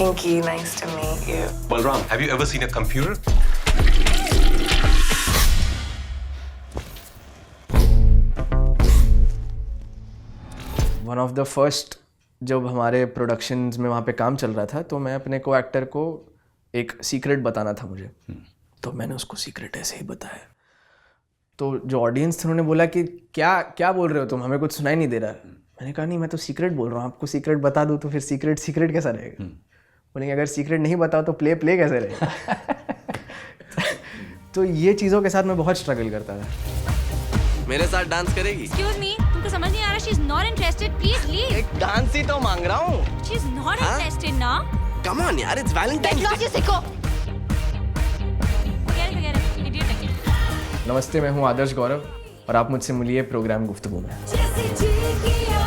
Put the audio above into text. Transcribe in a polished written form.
Pinky, nice to meet you. Balram, have you ever seen a computer? One of the first जब हमारे productions में वहाँ पे काम चल रहा था तो मैं अपने को एक्टर को एक सीक्रेट बताना था मुझे, तो मैंने उसको सीक्रेट ऐसे ही बताया। तो जो ऑडियंस थे उन्होंने बोला कि क्या क्या बोल रहे हो तुम, हमें कुछ सुनाई नहीं दे रहा। मैंने कहा नहीं, मैं तो सीक्रेट बोल रहा हूँ, आपको सीक्रेट बता दूँ तो फिर सीक्रेट सीक्रेट कैसा रहेगा। बोलेंगे अगर सीक्रेट नहीं बताओ तो प्ले प्ले कैसे रहेगा। तो ये चीज़ों के साथ मैं बहुत स्ट्रगल करता था। मेरे साथ डांस करेगी? Excuse me, तुमको समझ नहीं आ रहा? She's not interested. Please leave. एक डांस ही तो मांग रहा हूँ। She's not interested now. Come on यार, it's Valentine's Day. सीखो। Forget it. Idiot है। नमस्ते, मैं हूँ आदर्श गौरव और आप मुझसे मिलिए प्रोग्राम गुफ्तगू में। जैसे जी किया